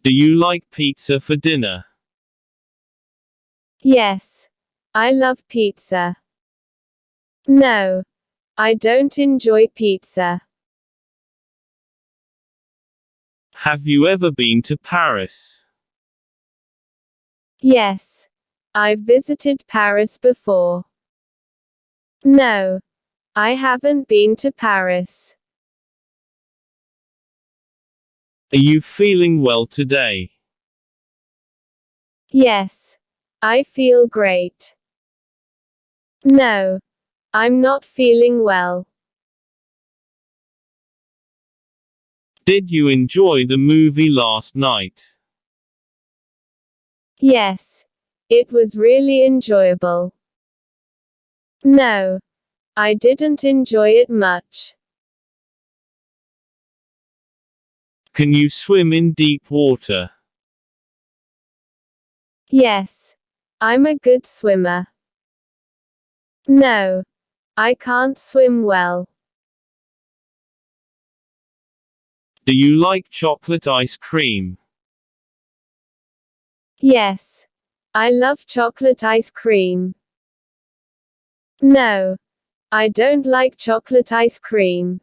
Do you like pizza for dinner? Yes, I love pizza. No, I don't enjoy pizza. Have you ever been to Paris? Yes, I've visited Paris before. No, I haven't been to Paris. Are you feeling well today? Yes, I feel great. No, I'm not feeling well. Did you enjoy the movie last night? Yes, it was really enjoyable. No, I didn't enjoy it much. Can you swim in deep water? Yes, I'm a good swimmer. No, I can't swim well. Do you like chocolate ice cream? Yes, I love chocolate ice cream. No, I don't like chocolate ice cream.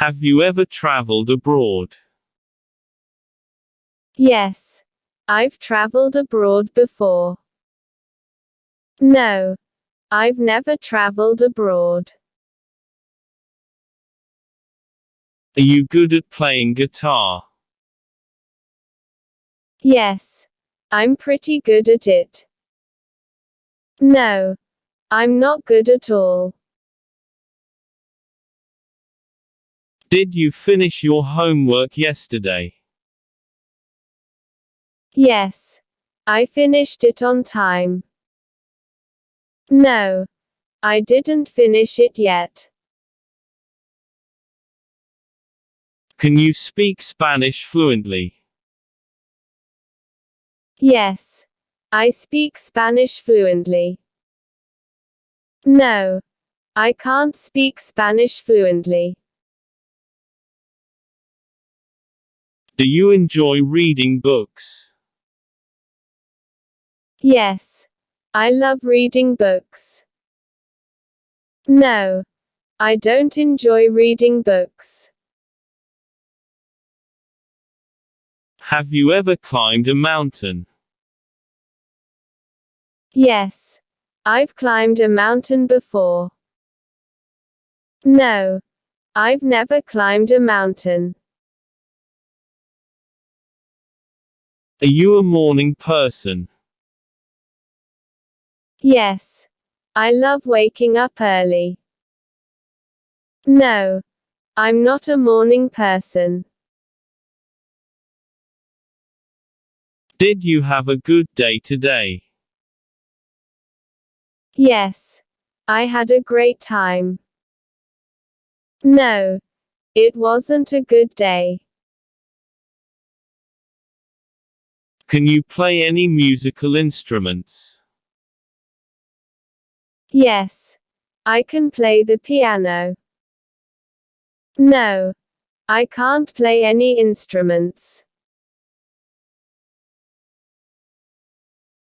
Have you ever traveled abroad? Yes, I've traveled abroad before. No, I've never traveled abroad. Are you good at playing guitar? Yes, I'm pretty good at it. No, I'm not good at all. Did you finish your homework yesterday? Yes, I finished it on time. No, I didn't finish it yet. Can you speak Spanish fluently? Yes, I speak Spanish fluently. No, I can't speak Spanish fluently. Do you enjoy reading books? Yes, I love reading books. No, I don't enjoy reading books. Have you ever climbed a mountain? Yes, I've climbed a mountain before. No, I've never climbed a mountain. Are you a morning person? Yes, I love waking up early. No, I'm not a morning person. Did you have a good day today? Yes, I had a great time. No, it wasn't a good day. Can you play any musical instruments? Yes, I can play the piano. No, I can't play any instruments.